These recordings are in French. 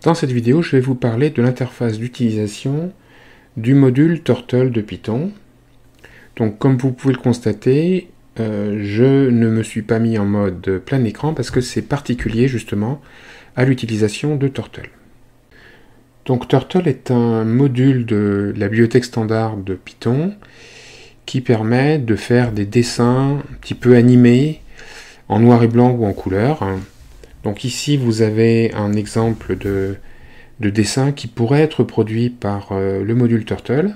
Dans cette vidéo, je vais vous parler de l'interface d'utilisation du module Turtle de Python. Donc, comme vous pouvez le constater, je ne me suis pas mis en mode plein écran parce que c'est particulier justement à l'utilisation de Turtle. Donc, Turtle est un module de la bibliothèque standard de Python qui permet de faire des dessins un petit peu animés en noir et blanc ou en couleur. Donc ici, vous avez un exemple de dessin qui pourrait être produit par le module Turtle.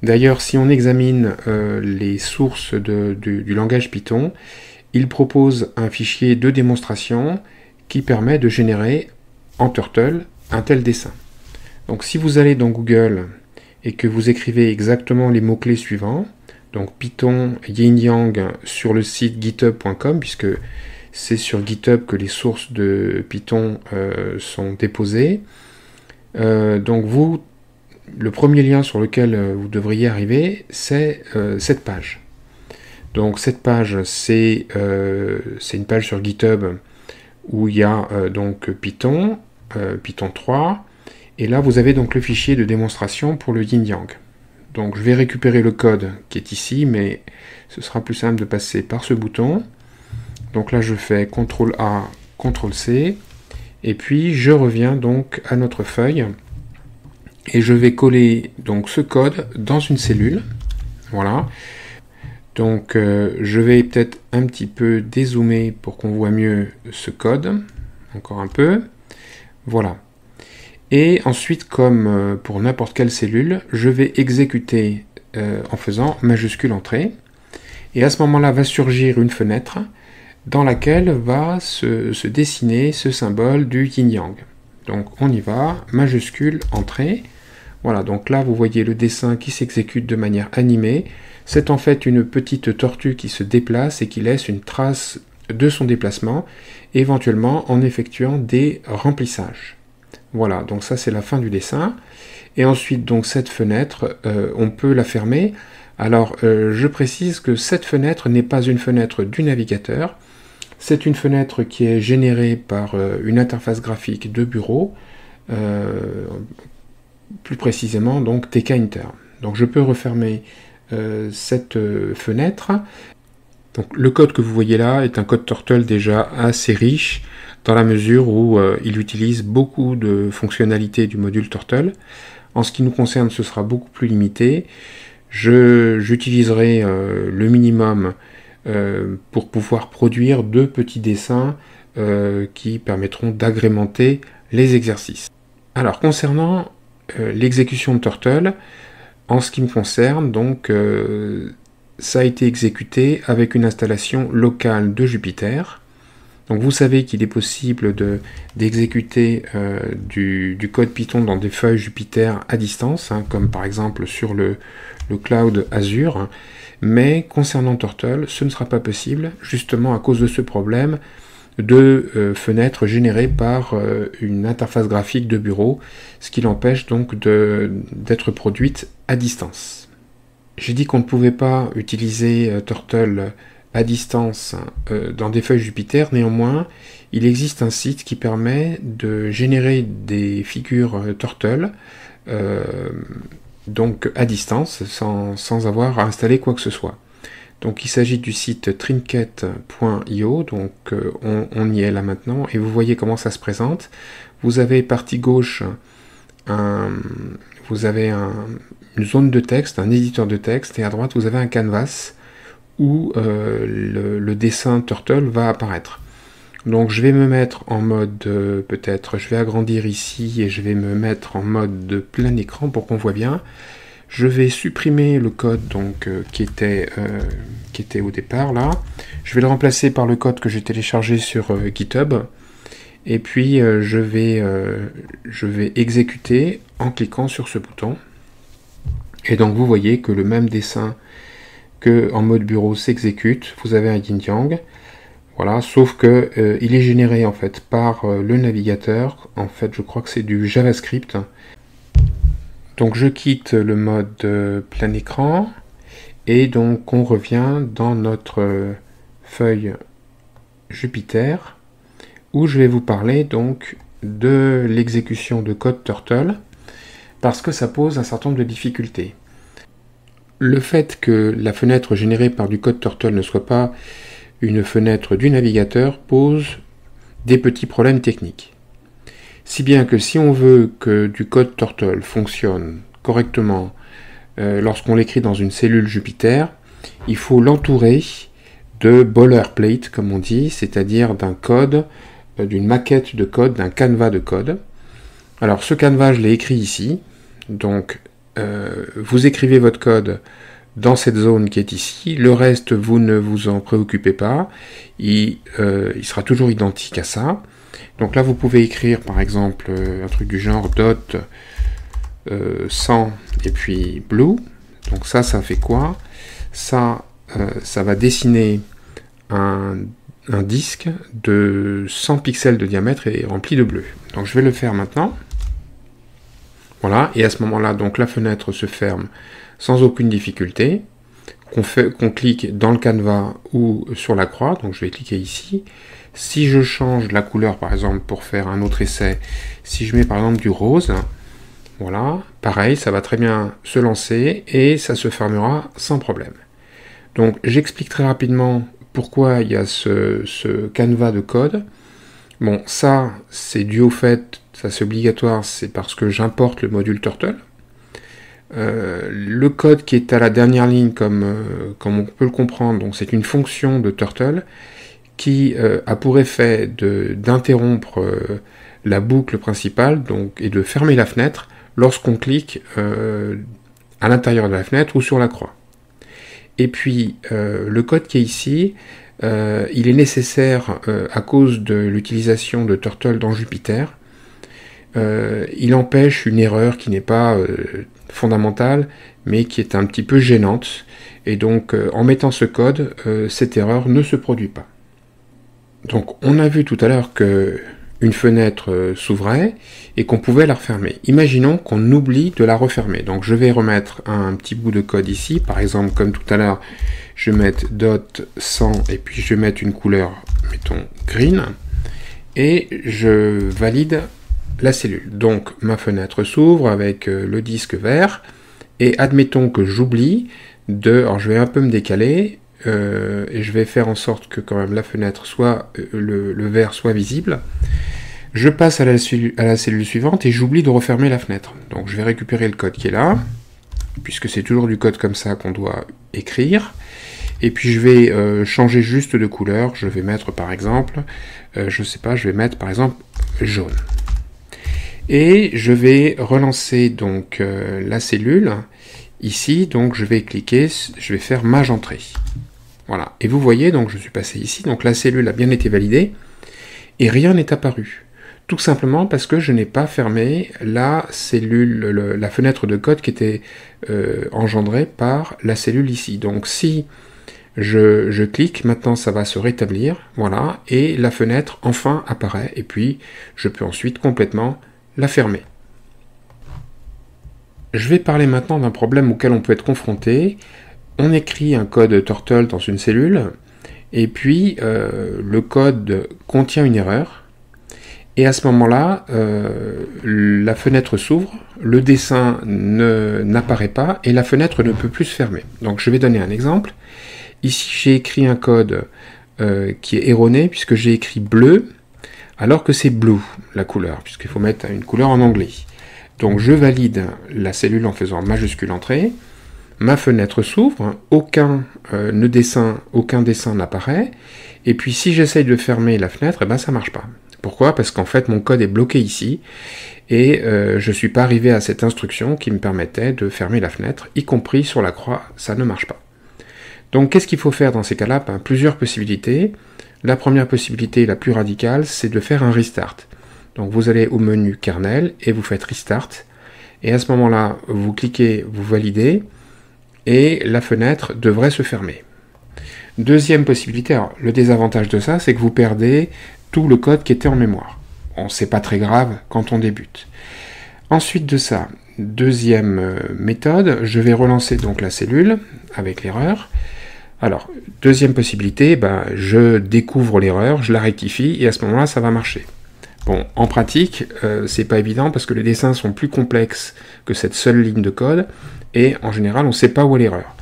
D'ailleurs, si on examine les sources du langage Python, il propose un fichier de démonstration qui permet de générer en Turtle un tel dessin. Donc si vous allez dans Google et que vous écrivez exactement les mots-clés suivants, donc Python Yin Yang sur le site github.com, puisque c'est sur GitHub que les sources de Python sont déposées. Donc le premier lien sur lequel vous devriez arriver, c'est cette page. Donc cette page, c'est une page sur GitHub où il y a donc Python, Python 3, et là vous avez donc le fichier de démonstration pour le Yin Yang. Donc je vais récupérer le code qui est ici, mais ce sera plus simple de passer par ce bouton. Donc là je fais CTRL-A, CTRL-C, et puis je reviens donc à notre feuille, et je vais coller donc ce code dans une cellule. Voilà. Donc je vais peut-être un petit peu dézoomer pour qu'on voit mieux ce code. Encore un peu. Voilà. Et ensuite, comme pour n'importe quelle cellule, je vais exécuter en faisant majuscule entrée. Et à ce moment-là, va surgir une fenêtre dans laquelle va se dessiner ce symbole du yin-yang. Donc on y va, majuscule entrée. Voilà, donc là vous voyez le dessin qui s'exécute de manière animée. C'est en fait une petite tortue qui se déplace et qui laisse une trace de son déplacement, éventuellement en effectuant des remplissages. Voilà, donc ça c'est la fin du dessin. Et ensuite, donc cette fenêtre, on peut la fermer. Alors, je précise que cette fenêtre n'est pas une fenêtre du navigateur. C'est une fenêtre qui est générée par une interface graphique de bureau, plus précisément donc TK-Inter. Donc je peux refermer cette fenêtre. Donc le code que vous voyez là est un code Turtle déjà assez riche, dans la mesure où il utilise beaucoup de fonctionnalités du module Turtle. En ce qui nous concerne, ce sera beaucoup plus limité. J'utiliserai le minimum pour pouvoir produire deux petits dessins qui permettront d'agrémenter les exercices. Alors, concernant l'exécution de Turtle, en ce qui me concerne, donc, ça a été exécuté avec une installation locale de Jupyter. Donc vous savez qu'il est possible d'exécuter du code Python dans des feuilles Jupyter à distance, hein, comme par exemple sur le cloud Azure, mais concernant Turtle, ce ne sera pas possible, justement à cause de ce problème de fenêtres générées par une interface graphique de bureau, ce qui l'empêche donc d'être produite à distance. J'ai dit qu'on ne pouvait pas utiliser Turtle à distance dans des feuilles Jupyter. Néanmoins, il existe un site qui permet de générer des figures Turtle donc à distance sans avoir à installer quoi que ce soit. Donc il s'agit du site trinket.io, donc on y est là maintenant, et vous voyez comment ça se présente. Vous avez partie gauche, vous avez une zone de texte, un éditeur de texte, et à droite vous avez un canvas où le dessin Turtle va apparaître. Donc je vais me mettre en mode, peut-être, je vais agrandir ici et je vais me mettre en mode de plein écran pour qu'on voit bien. Je vais supprimer le code donc, qui était au départ là. Je vais le remplacer par le code que j'ai téléchargé sur GitHub. Et puis je vais exécuter en cliquant sur ce bouton. Et donc vous voyez que le même dessin que en mode bureau s'exécute. Vous avez un yin-yang. Voilà, sauf que il est généré en fait par le navigateur. En fait, je crois que c'est du JavaScript. Donc je quitte le mode plein écran et donc on revient dans notre feuille Jupyter où je vais vous parler donc de l'exécution de code Turtle parce que ça pose un certain nombre de difficultés. Le fait que la fenêtre générée par du code Turtle ne soit pas une fenêtre du navigateur pose des petits problèmes techniques. Si bien que si on veut que du code Turtle fonctionne correctement lorsqu'on l'écrit dans une cellule Jupyter, il faut l'entourer de boilerplate, comme on dit, c'est-à-dire d'un code, d'une maquette de code, d'un canevas de code. Alors ce canevas, je l'ai écrit ici, donc vous écrivez votre code dans cette zone qui est ici, le reste, vous ne vous en préoccupez pas, il sera toujours identique à ça. Donc là, vous pouvez écrire, par exemple, un truc du genre dot 100 et puis blue. Donc ça fait quoi? Ça va dessiner un disque de 100 pixels de diamètre et rempli de bleu. Donc je vais le faire maintenant. Voilà, et à ce moment-là, donc la fenêtre se ferme sans aucune difficulté. Qu'on clique dans le canevas ou sur la croix, donc je vais cliquer ici. Si je change la couleur, par exemple, pour faire un autre essai, si je mets par exemple du rose, voilà, pareil, ça va très bien se lancer et ça se fermera sans problème. Donc j'explique très rapidement pourquoi il y a ce canevas de code. Bon, ça, c'est dû au fait, ça c'est obligatoire, c'est parce que j'importe le module Turtle. Le code qui est à la dernière ligne, comme on peut le comprendre, donc c'est une fonction de Turtle qui a pour effet d'interrompre la boucle principale donc, et de fermer la fenêtre lorsqu'on clique à l'intérieur de la fenêtre ou sur la croix. Et puis le code qui est ici, il est nécessaire à cause de l'utilisation de Turtle dans Jupyter. Il empêche une erreur qui n'est pas fondamentale, mais qui est un petit peu gênante. Et donc, en mettant ce code, cette erreur ne se produit pas. Donc, on a vu tout à l'heure qu'une fenêtre s'ouvrait et qu'on pouvait la refermer. Imaginons qu'on oublie de la refermer. Donc, je vais remettre un petit bout de code ici. Par exemple, comme tout à l'heure, je vais mettre dot 100 et puis je vais mettre une couleur, mettons, green. Et je valide la cellule. Donc ma fenêtre s'ouvre avec le disque vert et admettons que j'oublie alors je vais un peu me décaler et je vais faire en sorte que quand même la fenêtre soit, le vert soit visible. Je passe à la cellule suivante et j'oublie de refermer la fenêtre. Donc je vais récupérer le code qui est là, puisque c'est toujours du code comme ça qu'on doit écrire. Et puis je vais changer juste de couleur. Je vais mettre par exemple, je sais pas, je vais mettre par exemple jaune. Et je vais relancer donc la cellule ici, donc je vais cliquer, je vais faire mage entrée. Voilà, et vous voyez, donc je suis passé ici, donc la cellule a bien été validée, et rien n'est apparu. Tout simplement parce que je n'ai pas fermé la cellule, la fenêtre de code qui était engendrée par la cellule ici. Donc si je clique, maintenant ça va se rétablir, voilà, et la fenêtre enfin apparaît, et puis je peux ensuite complètement la fermer. Je vais parler maintenant d'un problème auquel on peut être confronté. On écrit un code Turtle dans une cellule, et puis le code contient une erreur, et à ce moment-là, la fenêtre s'ouvre, le dessin n'apparaît pas, et la fenêtre ne peut plus se fermer. Donc je vais donner un exemple. Ici j'ai écrit un code qui est erroné, puisque j'ai écrit bleu, alors que c'est blue, la couleur, puisqu'il faut mettre une couleur en anglais. Donc je valide la cellule en faisant majuscule entrée, ma fenêtre s'ouvre, aucun dessin n'apparaît, et puis si j'essaye de fermer la fenêtre, eh ben, ça ne marche pas. Pourquoi? Parce qu'en fait mon code est bloqué ici, et je ne suis pas arrivé à cette instruction qui me permettait de fermer la fenêtre, y compris sur la croix, ça ne marche pas. Donc qu'est-ce qu'il faut faire dans ces cas-là? Ben, plusieurs possibilités. La première possibilité, la plus radicale, c'est de faire un restart. Donc vous allez au menu kernel et vous faites restart. Et à ce moment-là, vous cliquez, vous validez, et la fenêtre devrait se fermer. Deuxième possibilité, alors le désavantage de ça, c'est que vous perdez tout le code qui était en mémoire. Bon, c'est pas très grave quand on débute. Ensuite de ça, deuxième méthode, je vais relancer donc la cellule avec l'erreur. Alors, deuxième possibilité, ben, je découvre l'erreur, je la rectifie, et à ce moment-là, ça va marcher. Bon, en pratique, c'est pas évident parce que les dessins sont plus complexes que cette seule ligne de code, et en général, on ne sait pas où est l'erreur.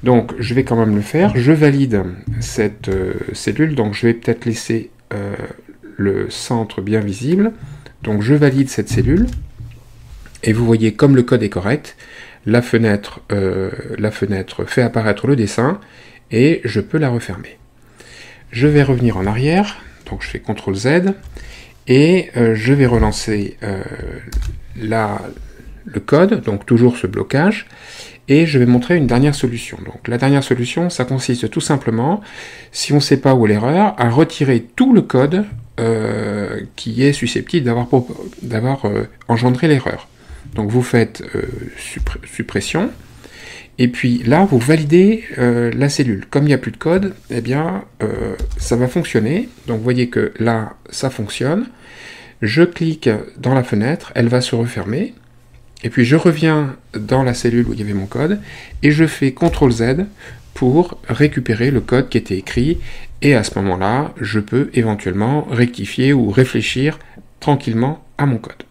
Donc, je vais quand même le faire. Je valide cette cellule, donc je vais peut-être laisser le centre bien visible. Donc, je valide cette cellule, et vous voyez, comme le code est correct, la fenêtre fait apparaître le dessin, et je peux la refermer. Je vais revenir en arrière, donc je fais CTRL Z, et je vais relancer le code, donc toujours ce blocage, et je vais montrer une dernière solution. Donc la dernière solution, ça consiste tout simplement, si on ne sait pas où est l'erreur, à retirer tout le code qui est susceptible d'avoir engendré l'erreur. Donc vous faites suppression, et puis là, vous validez la cellule. Comme il n'y a plus de code, eh bien, ça va fonctionner. Donc vous voyez que là, ça fonctionne. Je clique dans la fenêtre, elle va se refermer. Et puis je reviens dans la cellule où il y avait mon code, et je fais CTRL Z pour récupérer le code qui était écrit. Et à ce moment-là, je peux éventuellement rectifier ou réfléchir tranquillement à mon code.